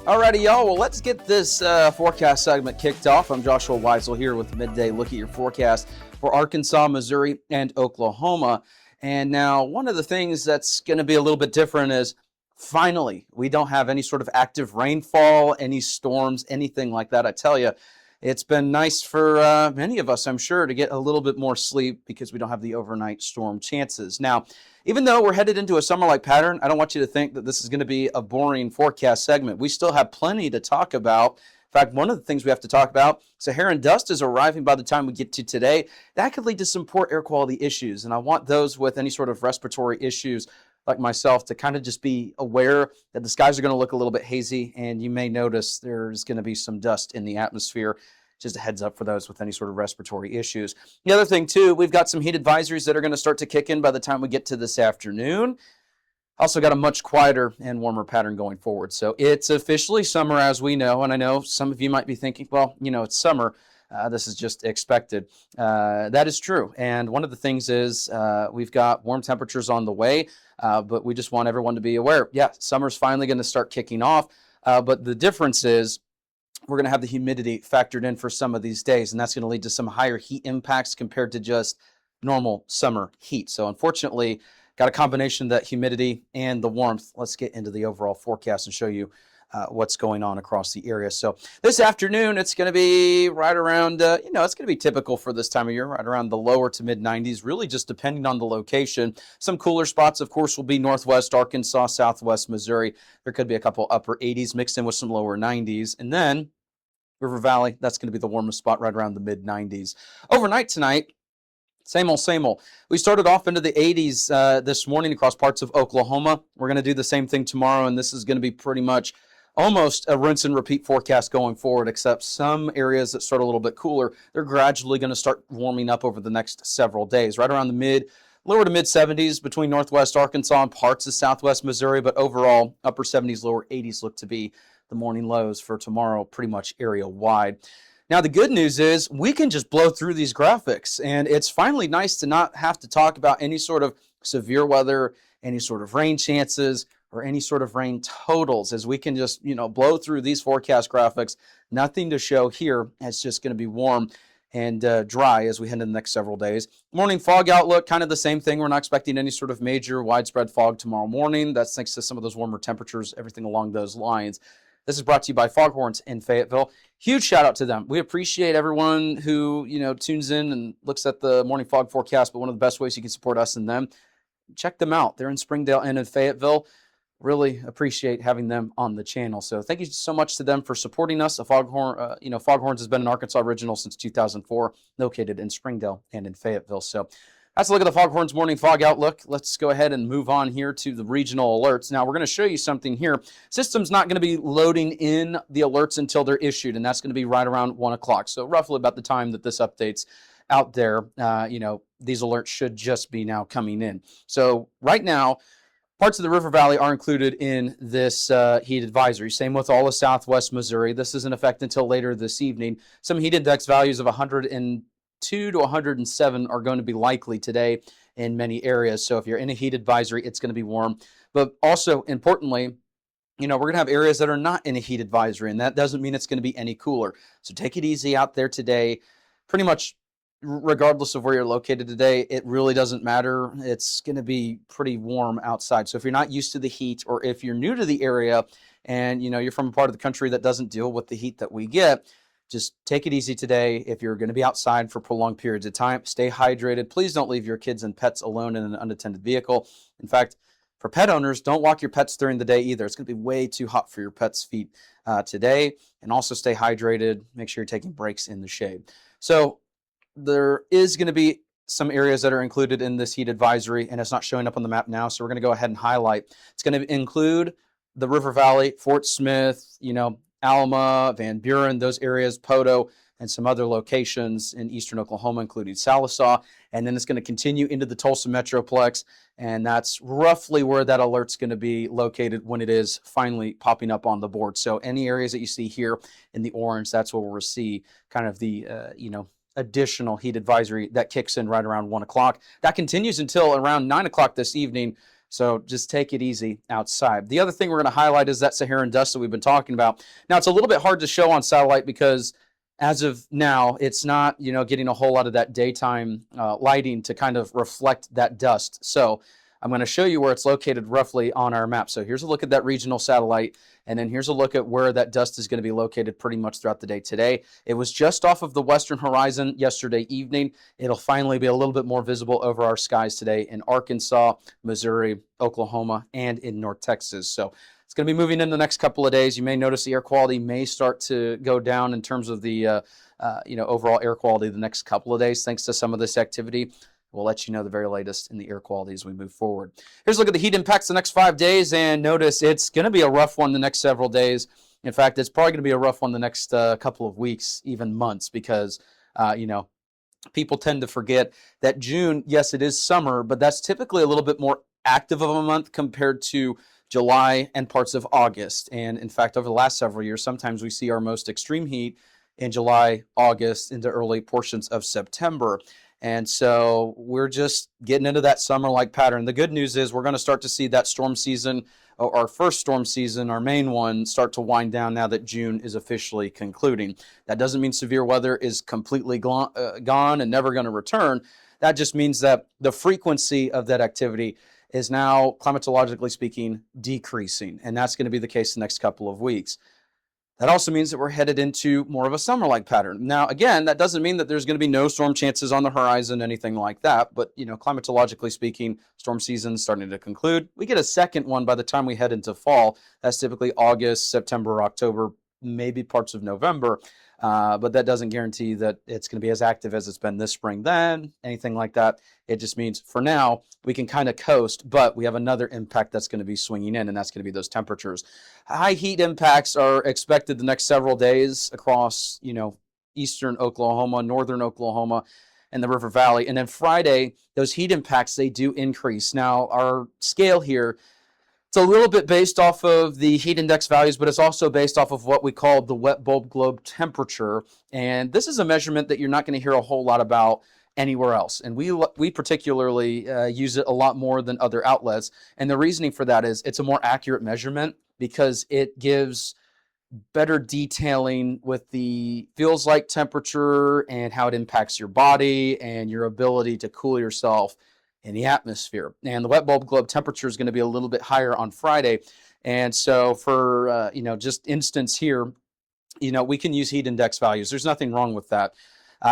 Alrighty, y'all. Well, let's get this forecast segment kicked off. I'm Joshua Weisel here with Midday Look at Your Forecast for Arkansas, Missouri, and Oklahoma. And now, one of the things that's going to be a little bit different is finally, we don't have any sort of active rainfall, any storms, anything like that. I tell you, it's been nice for many of us, I'm sure, to get a little bit more sleep because we don't have the overnight storm chances. Now, even though we're headed into a summer-like pattern, I don't want you to think that this is going to be a boring forecast segment. We still have plenty to talk about. In fact, one of the things we have to talk about, Saharan dust is arriving by the time we get to today. That could lead to some poor air quality issues, and I want those with any sort of respiratory issues like myself to kind of just be aware that the skies are going to look a little bit hazy, and you may notice there's going to be some dust in the atmosphere. Just a heads up for those with any sort of respiratory issues. The other thing, too, we've got some heat advisories that are going to start to kick in by the time we get to this afternoon. Also got a much quieter and warmer pattern going forward. So it's officially summer, as we know. And I know some of you might be thinking, well, you know, it's summer. This is just expected. That is true. And one of the things is we've got warm temperatures on the way, but we just want everyone to be aware. Yeah, summer's finally going to start kicking off. But the difference is, we're going to have the humidity factored in for some of these days, and that's going to lead to some higher heat impacts compared to just normal summer heat. So unfortunately, got a combination of that humidity and the warmth. Let's get into the overall forecast and show you what's going on across the area. So this afternoon, it's going to be right around, it's going to be typical for this time of year, right around the lower to mid 90s, really just depending on the location. Some cooler spots, of course, will be northwest Arkansas, southwest Missouri. There could be a couple upper 80s mixed in with some lower 90s. And then River Valley, that's going to be the warmest spot right around the mid 90s. Overnight tonight, same old, same old. We started off into the 80s this morning across parts of Oklahoma. We're going to do the same thing tomorrow, and this is going to be pretty much almost a rinse and repeat forecast going forward, except some areas that start a little bit cooler, they're gradually going to start warming up over the next several days, right around the lower to mid 70s between northwest Arkansas and parts of southwest Missouri, but overall upper 70s, lower 80s look to be the morning lows for tomorrow, pretty much area wide. Now, the good news is we can just blow through these graphics, and it's finally nice to not have to talk about any sort of severe weather, any sort of rain chances, or any sort of rain totals, as we can just, blow through these forecast graphics. Nothing to show here. It's just going to be warm and dry as we head into the next several days. Morning fog outlook, kind of the same thing. We're not expecting any sort of major widespread fog tomorrow morning. That's thanks to some of those warmer temperatures, everything along those lines. This is brought to you by Foghorns in Fayetteville. Huge shout out to them. We appreciate everyone who, tunes in and looks at the morning fog forecast, but one of the best ways you can support us and them, check them out. They're in Springdale and in Fayetteville. Really appreciate having them on the channel. So thank you so much to them for supporting us. Foghorns has been an Arkansas original since 2004, located in Springdale and in Fayetteville. So that's a look at the Foghorns morning fog outlook. Let's go ahead and move on here to the regional alerts. Now, we're going to show you something here. System's not going to be loading in the alerts until they're issued, and that's going to be right around 1 o'clock. So roughly about the time that this update's out there, these alerts should just be now coming in. So right now, parts of the River Valley are included in this heat advisory. Same with all of southwest Missouri. This is in effect until later this evening. Some heat index values of 102 to 107 are going to be likely today in many areas. So if you're in a heat advisory, it's going to be warm. But also, importantly, we're going to have areas that are not in a heat advisory, and that doesn't mean it's going to be any cooler. So take it easy out there today. Pretty much regardless of where you're located today, it really doesn't matter. It's going to be pretty warm outside. So if you're not used to the heat, or if you're new to the area and you're from a part of the country that doesn't deal with the heat that we get, just take it easy today. If you're going to be outside for prolonged periods of time, stay hydrated. Please don't leave your kids and pets alone in an unattended vehicle. In fact, for pet owners, don't walk your pets during the day either. It's going to be way too hot for your pet's feet today. And also stay hydrated. Make sure you're taking breaks in the shade. So there is going to be some areas that are included in this heat advisory, and it's not showing up on the map now, so we're going to go ahead and highlight. It's going to include the River Valley, Fort Smith, Alma, Van Buren, those areas, Poto, and some other locations in eastern Oklahoma, including Sallisaw. And then it's going to continue into the Tulsa Metroplex, and that's roughly where that alert's going to be located when it is finally popping up on the board. So any areas that you see here in the orange, that's where we'll see kind of the, additional heat advisory that kicks in right around 1 o'clock. That continues until around 9 o'clock this evening. So just take it easy outside. The other thing we're going to highlight is that Saharan dust that we've been talking about. Now, it's a little bit hard to show on satellite because as of now, it's not, getting a whole lot of that daytime lighting to kind of reflect that dust. So I'm going to show you where it's located roughly on our map. So here's a look at that regional satellite, and then here's a look at where that dust is going to be located pretty much throughout the day today. It was just off of the western horizon yesterday evening. It'll finally be a little bit more visible over our skies today in Arkansas, Missouri, Oklahoma, and in North Texas. So it's going to be moving in the next couple of days. You may notice the air quality may start to go down in terms of the overall air quality the next couple of days thanks to some of this activity. We'll let you know the very latest in the air quality as we move forward. Here's a look at the heat impacts the next 5 days, and notice it's going to be a rough one the next several days. In fact, it's probably going to be a rough one the next couple of weeks, even months, because, people tend to forget that June, yes, it is summer, but that's typically a little bit more active of a month compared to July and parts of August. And in fact, over the last several years, sometimes we see our most extreme heat in July, August, into early portions of September. And so we're just getting into that summer-like pattern. The good news is we're going to start to see that storm season, our first storm season, our main one, start to wind down now that June is officially concluding. That doesn't mean severe weather is completely gone and never going to return. That just means that the frequency of that activity is now, climatologically speaking, decreasing. And that's going to be the case the next couple of weeks. That also means that we're headed into more of a summer-like pattern. Now, again, that doesn't mean that there's going to be no storm chances on the horizon, anything like that. But, climatologically speaking, storm season's starting to conclude. We get a second one by the time we head into fall. That's typically August, September, October, maybe parts of November. But that doesn't guarantee that it's going to be as active as it's been this spring then, anything like that. It just means for now we can kind of coast, but we have another impact that's going to be swinging in, and that's going to be those temperatures. High heat impacts are expected the next several days across, eastern Oklahoma, northern Oklahoma, and the River Valley. And then Friday, those heat impacts, they do increase. Now, our scale here, it's a little bit based off of the heat index values, but it's also based off of what we call the wet bulb globe temperature. And this is a measurement that you're not going to hear a whole lot about anywhere else. And we particularly use it a lot more than other outlets. And the reasoning for that is it's a more accurate measurement because it gives better detailing with the feels like temperature and how it impacts your body and your ability to cool yourself in the atmosphere. And the wet bulb globe temperature is going to be a little bit higher on Friday. And so for, just instance here, we can use heat index values. There's nothing wrong with that.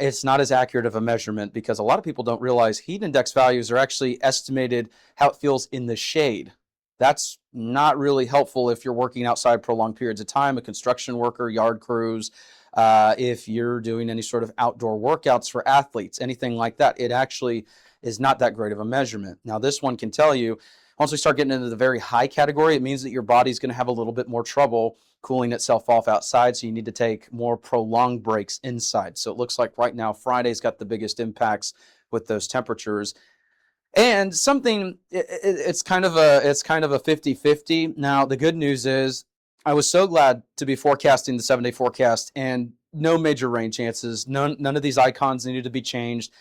It's not as accurate of a measurement because a lot of people don't realize heat index values are actually estimated how it feels in the shade. That's not really helpful if you're working outside prolonged periods of time, a construction worker, yard crews, if you're doing any sort of outdoor workouts for athletes, anything like that. It actually is not that great of a measurement. Now, this one can tell you, once we start getting into the very high category, it means that your body's going to have a little bit more trouble cooling itself off outside, so you need to take more prolonged breaks inside. So it looks like right now Friday's got the biggest impacts with those temperatures. And something, it's kind of a 50-50. Now, the good news is I was so glad to be forecasting the 7-day forecast and no major rain chances. None of these icons needed to be changed.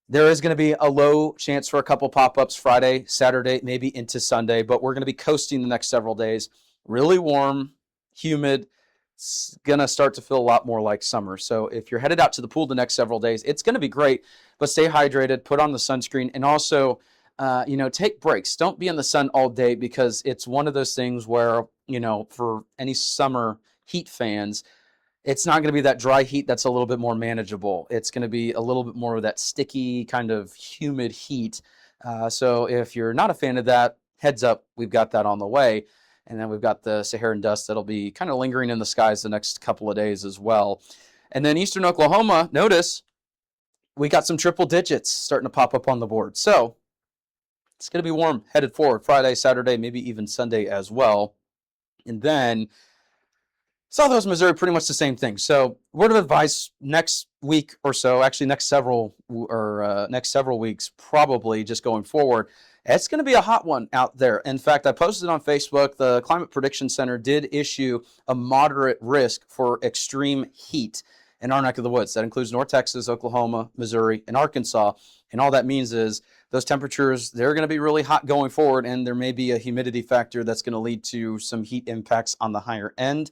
There is going to be a low chance for a couple pop-ups Friday, Saturday, maybe into Sunday, but we're going to be coasting the next several days. Really warm, humid. It's going to start to feel a lot more like summer. So if you're headed out to the pool the next several days, it's going to be great, but stay hydrated, put on the sunscreen, and also, take breaks. Don't be in the sun all day because it's one of those things where, for any summer heat fans, it's not going to be that dry heat that's a little bit more manageable. It's going to be a little bit more of that sticky kind of humid heat. So if you're not a fan of that, heads up, we've got that on the way. And then we've got the Saharan dust that'll be kind of lingering in the skies the next couple of days as well. And then eastern Oklahoma, notice we got some triple digits starting to pop up on the board. So it's going to be warm headed forward Friday, Saturday, maybe even Sunday as well. And then Southwest Missouri, pretty much the same thing. So word of advice, next week or so, actually next several weeks, probably just going forward, it's going to be a hot one out there. In fact, I posted on Facebook, the Climate Prediction Center did issue a moderate risk for extreme heat in our neck of the woods. That includes North Texas, Oklahoma, Missouri, and Arkansas. And all that means is those temperatures, they're going to be really hot going forward, and there may be a humidity factor that's going to lead to some heat impacts on the higher end.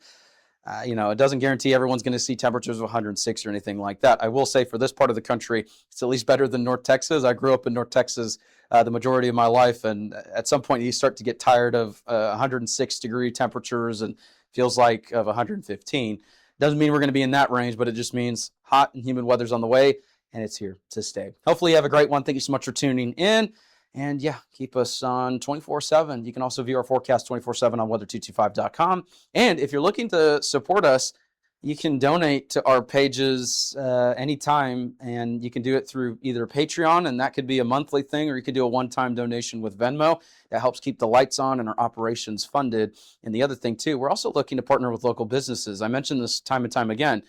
It doesn't guarantee everyone's going to see temperatures of 106 or anything like that. I will say for this part of the country, it's at least better than North Texas. I grew up in North Texas the majority of my life, and at some point you start to get tired of 106 degree temperatures and feels like of 115. Doesn't mean we're going to be in that range, but it just means hot and humid weather's on the way, and it's here to stay. Hopefully you have a great one. Thank you so much for tuning in. And yeah, keep us on 24/7. You can also view our forecast 24/7 on weather225.com. And if you're looking to support us, you can donate to our pages anytime, and you can do it through either Patreon, and that could be a monthly thing, or you could do a one-time donation with Venmo. That helps keep the lights on and our operations funded. And the other thing too, we're also looking to partner with local businesses. I mentioned this time and time again.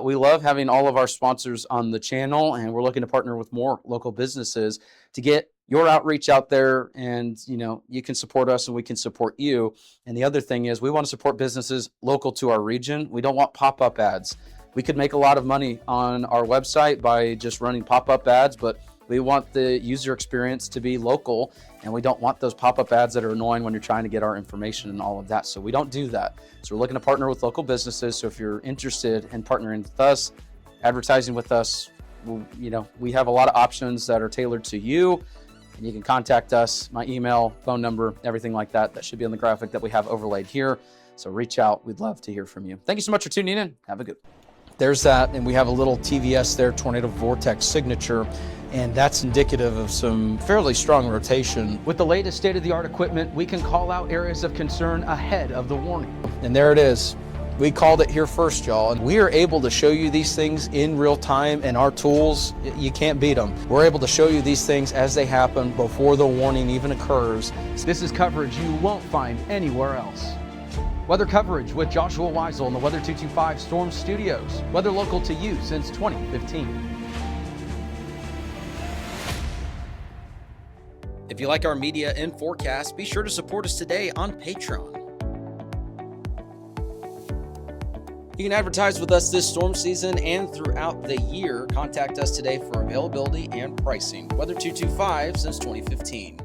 We love having all of our sponsors on the channel, and we're looking to partner with more local businesses to get your outreach out there, and you can support us and we can support you. And the other thing is, we want to support businesses local to our region. We don't want pop-up ads. We could make a lot of money on our website by just running pop-up ads, but we want the user experience to be local, and we don't want those pop-up ads that are annoying when you're trying to get our information and all of that. So we don't do that. So we're looking to partner with local businesses. So if you're interested in partnering with us, advertising with us, we have a lot of options that are tailored to you. And you can contact us, my email, phone number, everything like that. That should be on the graphic that we have overlaid here. So reach out. We'd love to hear from you. Thank you so much for tuning in. Have a good one. There's that, and we have a little TVS there, tornado vortex signature, and that's indicative of some fairly strong rotation. With the latest state-of-the-art equipment, we can call out areas of concern ahead of the warning. And there it is. We called it here first, y'all, and we are able to show you these things in real time, and our tools, you can't beat them. We're able to show you these things as they happen before the warning even occurs. This is coverage you won't find anywhere else. Weather coverage with Joshua Weisel in the Weather 225 Storm Studios. Weather local to you since 2015. If you like our media and forecast, be sure to support us today on Patreon. You can advertise with us this storm season and throughout the year. Contact us today for availability and pricing. Weather 225 since 2015.